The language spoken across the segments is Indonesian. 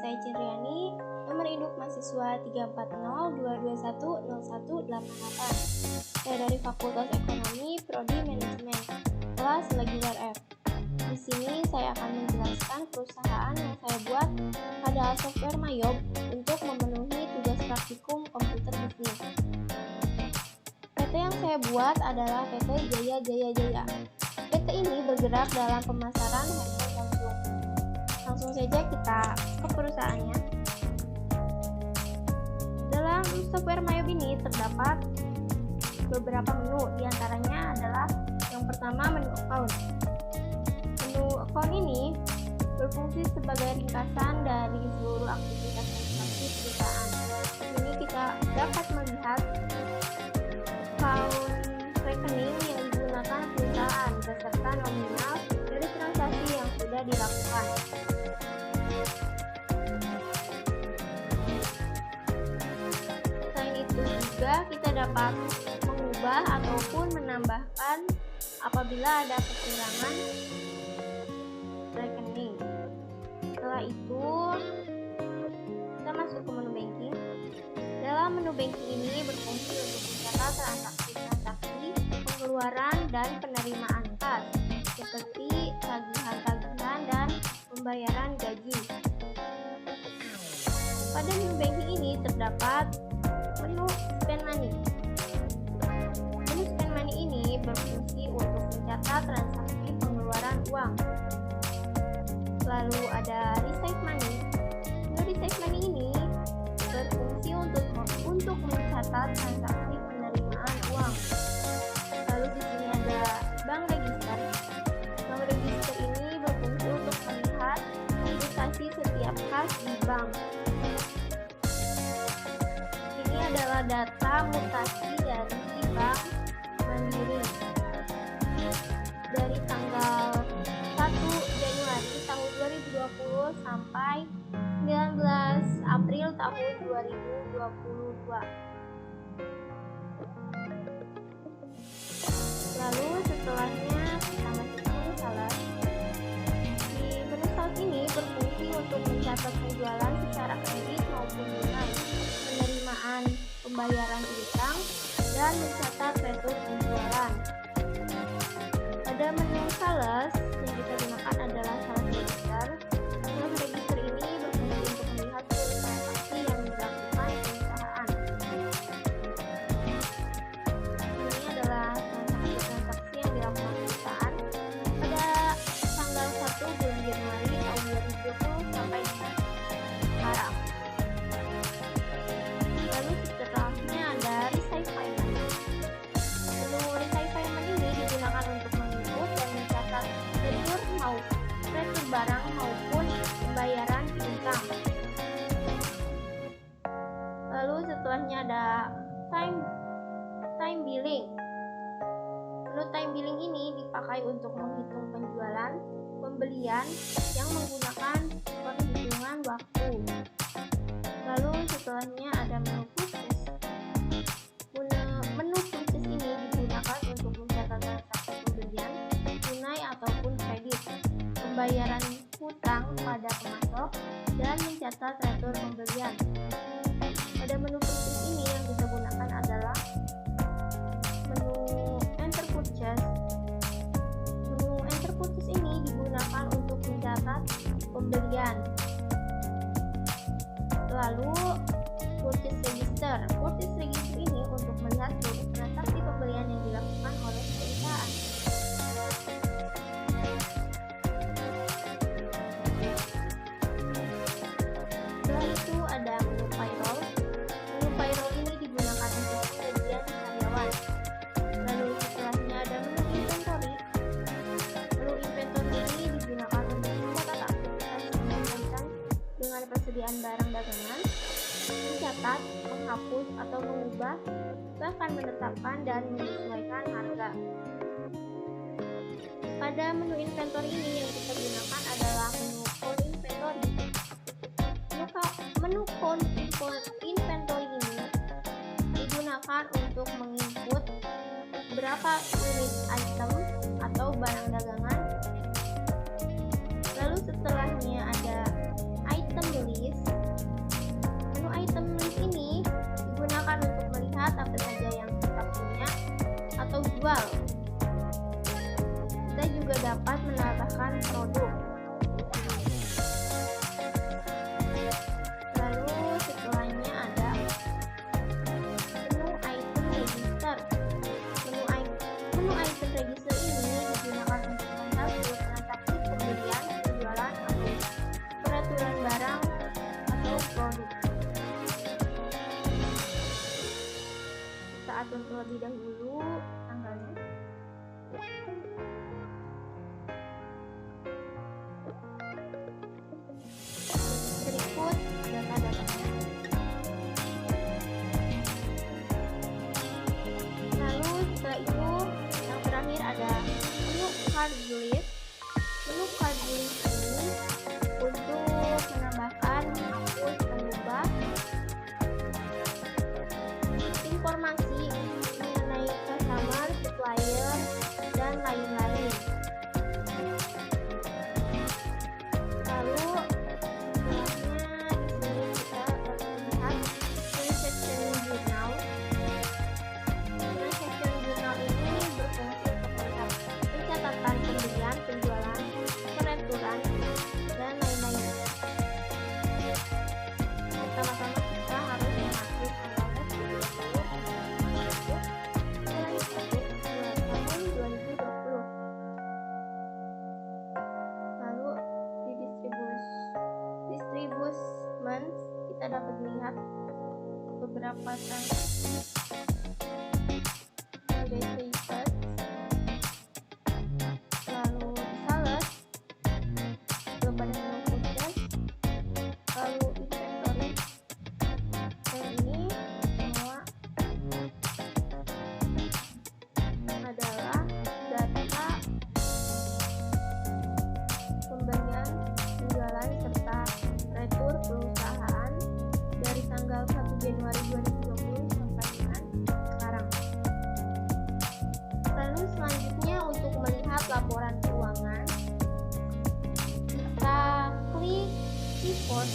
saya Cindriani, nomor induk mahasiswa 34022100188. Saya dari Fakultas Ekonomi, Prodi Manajemen, kelas reguler F. Di sini saya akan menjelaskan perusahaan yang saya buat pada software Mayob untuk memenuhi tugas praktikum komputer bisnis. PT yang saya buat adalah PT Jaya Jaya Jaya. PT ini bergerak dalam pemasaran handphone Samsung. Langsung saja kita ke perusahaannya. Dalam software Mayob ini terdapat beberapa menu, diantaranya adalah yang pertama menu account. Menu account ini berfungsi sebagai ringkasan dari seluruh aktivitas transaksi perusahaan. Di sini kita dapat melihat account rekening yang digunakan perusahaan beserta nominal dari transaksi yang sudah dilakukan. Selain itu juga kita dapat mengubah ataupun menambahkan apabila ada kekurangan rekening. Setelah itu kita masuk ke menu banking. Dalam menu banking ini berfungsi untuk mencatat transaksi-transaksi pengeluaran dan penerimaan kas seperti tagihan-tagihan dan pembayaran gaji. Pada menu banking ini terdapat menu spend money. Menu spend money ini berfungsi untuk mencatat transaksi pengeluaran uang. Lalu ada receive money. Menu receive money ini berfungsi untuk mencatat transaksi penerimaan uang. Lalu di sini ada bank register. Bank register ini berfungsi untuk melihat investasi setiap kas di bank. Ini adalah data mutasi dari Bank Mandiri dari tanggal 1 Januari tahun 2020 sampai 19 April tahun 2022. Lalu setelahnya kita masuk ke menu sales. Di menu sales ini berfungsi untuk mencatat penjualan secara kredit maupun tunai, penerimaan pembayaran utang, dan mencatat retur penjualan. Pada menu sales yang kita gunakan adalah sales register. Sales register ini berfungsi untuk melihat seluruh transaksi yang dilakukan perusahaan. Ini adalah transaksi yang dilakukan perusahaan pada tanggal 1 bulan Januari tahun 2020 sampai dengan sekarang. Lalu setelahnya ada receive payment. Menu receive payment ini digunakan untuk menginput dan mencatat retur barang maupun pembayaran piutang. Lalu setelahnya ada time billing. Menu time billing ini dipakai untuk menghitung penjualan, pembelian yang menggunakan perhitungan waktu. Lalu setelahnya ada menu purchase. Menu purchase ini digunakan untuk mencatat transaksi pembelian tunai ataupun kredit, pembayaran hutang pada pemasok, dan mencatat retur pembelian. Pada menu purchase ini yang kita gunakan adalah menu enter purchase. Menu enter purchase ini digunakan untuk mencatat pembelian. Lalu purchase register. Purchase register ini untuk melihat seluruh transaksi pembelian yang dilakukan oleh perusahaan. Setelah itu ada menu payroll. Menu payroll ini digunakan untuk gajian karyawan. Lalu setelahnya ada menu inventory. Menu inventory ini digunakan untuk mencatat aktivitas yang berkaitan dengan persediaan barang dagangan, mencatat, menghapus atau mengubah, bahkan menetapkan dan menyesuaikan harga. Pada menu inventory ini yang kita gunakan adalah menu count inventory. Menu count inventory ini digunakan untuk menginput berapa unit item atau barang dagangan. Lalu setelahnya ada item list. kita juga dapat menambahkan produk. Lalu setelahnya ada menu item register. Menu item register ini digunakan untuk menghapus transaksi pembelian, penjualan, atau peraturan barang atau produk. Kita atur terlebih dahulu tanggalnya. Berikut data-datanya. Lalu setelah itu yang terakhir ada menu card list. Menu card list ini untuk menambahkan, menghapus, mengubah informasi mengenai customer, supplier, dan lain-lain. Lalu setelahnya di sini kita dapat melihat transaction journal. Transaction journal ini berfungsi untuk melihat pencatatan pembelian, penjualan, peraturan, dan lain-lain. Pertama-tama kita harus menghapus tanggalnya terlebih dahulu, mulai 1 tahun 2020. Lalu di distributions kita dapat melihat beberapa transaksi. Ada papers, lalu sales, belum pada menu purchase, lalu inventory. Dan ini semua adalah data pembelian, penjualan, serta retur perusahaan dari tanggal 1 Januari 2020 sampai dengan sekarang. Lalu selanjutnya untuk melihat laporan keuangan, kita klik report.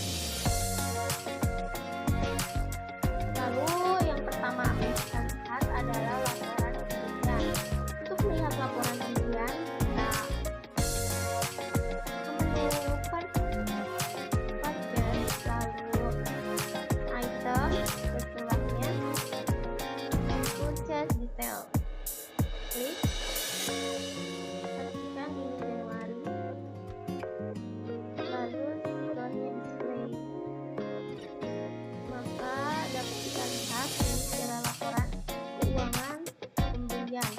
Lalu yang pertama akan kita lihat adalah laporan pembelian. Untuk melihat laporan pembelian, kita ke menu purchase, lalu item, setelahnya purchase detail. Klik, perhatikan ini Januari, lalu setelahnya display. Maka dapat kita lihat ini adalah laporan keuangan pembelian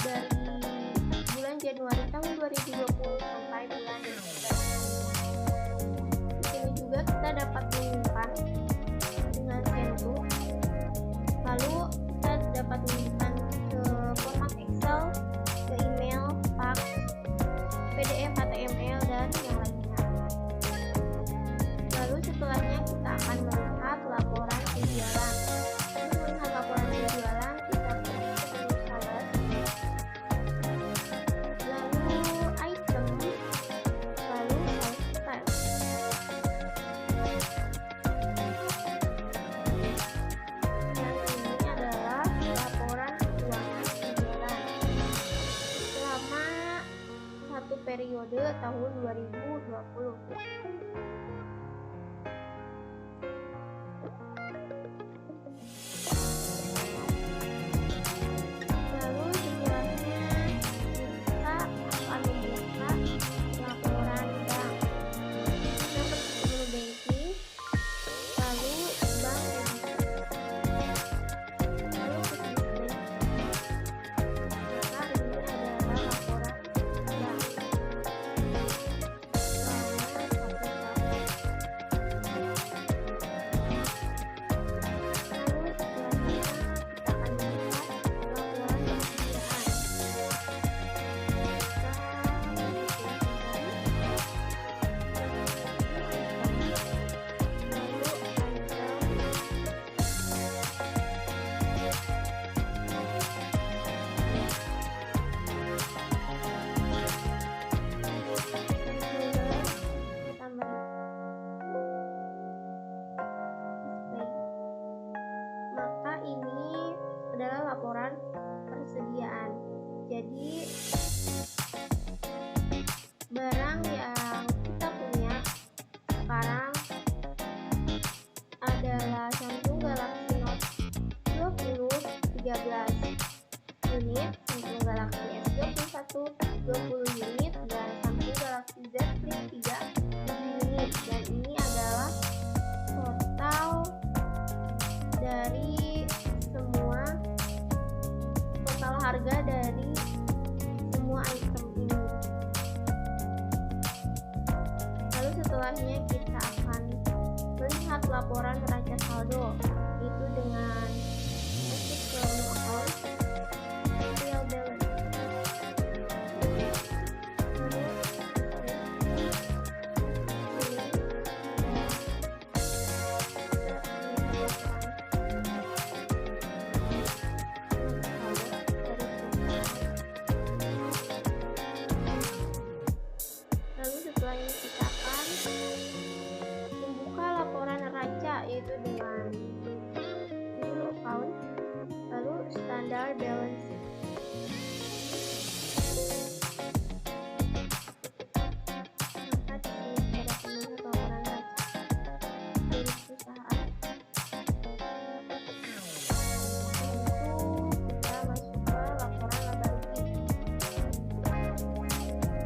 dari bulan Januari tahun 2020 sampai bulan Desember. Di sini juga kita dapat menyimpan dengan Sento. Lalu kita dapat menyimpan ke format Excel, ke email, fax, PDF, HTML, dan yang lainnya. Lalu setelahnya kita akan melihat laporan penjualan. Untuk melihat laporan penjualan, kita pergi ke menu sales, lalu item, lalu sales style. Dan ini adalah laporan keuangan penjualan selama satu periode tahun 2020. Lalu setelahnya kita akan membuka laporan bank. Kita pergi ke menu banking, lalu bank register, lalu ke display. Maka ini adalah laporan bank selama 1 tahun. setelahnya kita akan melihat laporan neraca saldo, itu dengan masuk ke menu account, trial balance. Lalu setelah ini kita akan membuka laporan neraca, yaitu dengan new account, lalu standar balance sheet. Maka di sini ada penulis laporan neraca milik perusahaan. Lalu kita masuk ke laporan laba rugi.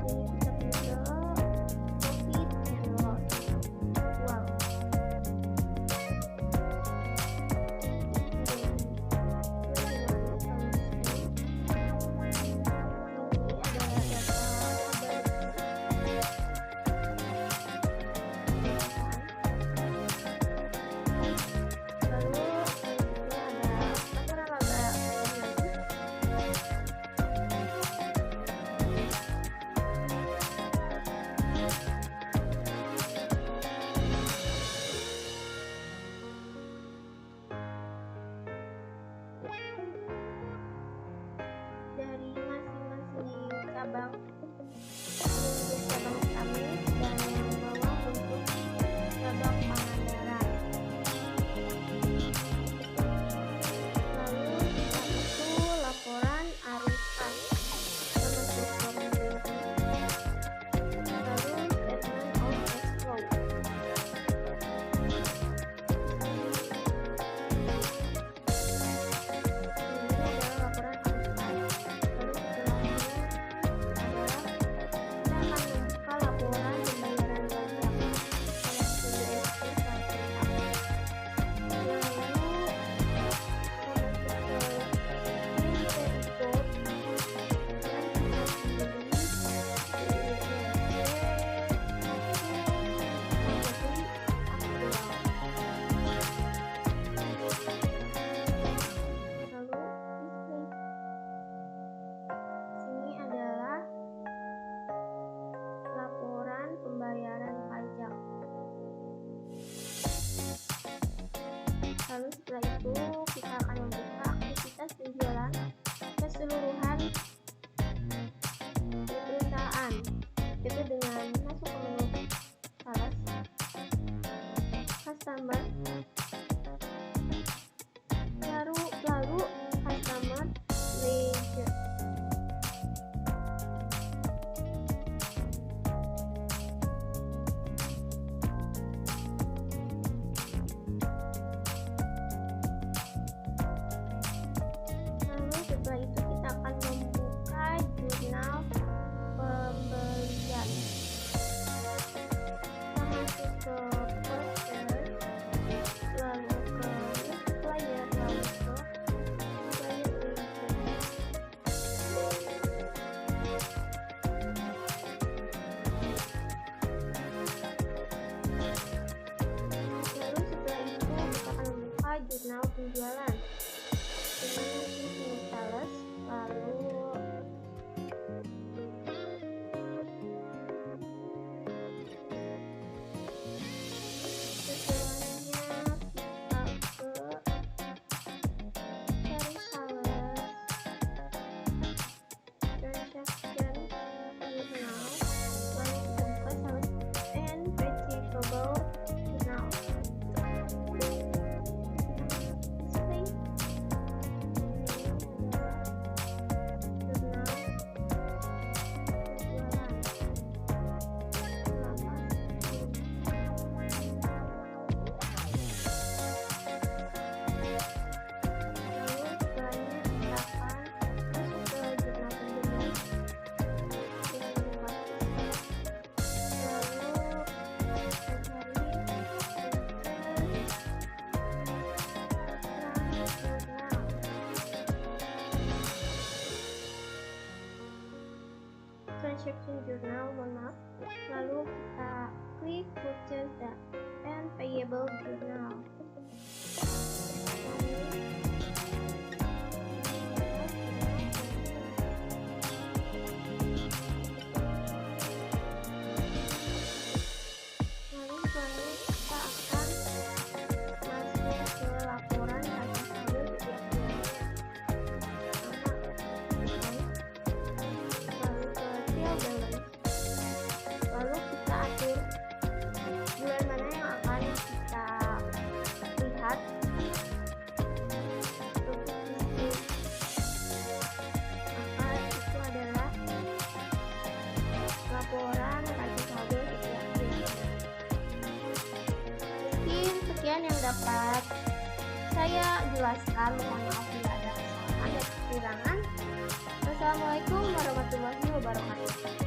Ini kita pilih profit and loss uang. Dari masing-masing cabang, untuk cabang kami dan yang bawah untuk cabang Pangandaran. Lalu kita itu laporan arus kas sama struktur manajemen. Lalu statement of cash flow. Lalu setelah itu kita akan membuka aktivitas penjualan keseluruhan di perusahaan, itu dengan masuk ke menu sales, customer, lalu customer ledger. Setelah itu kita akan membuka jurnal pembelian. transaction journal, mohon maaf. Lalu kita klik purchase and payable journal. Laporan rajin saldo setiap bulan. Mungkin sekian yang dapat saya jelaskan. Mohon maaf bila ada kesalahan dan kekurangan. Wassalamualaikum warahmatullahi wabarakatuh.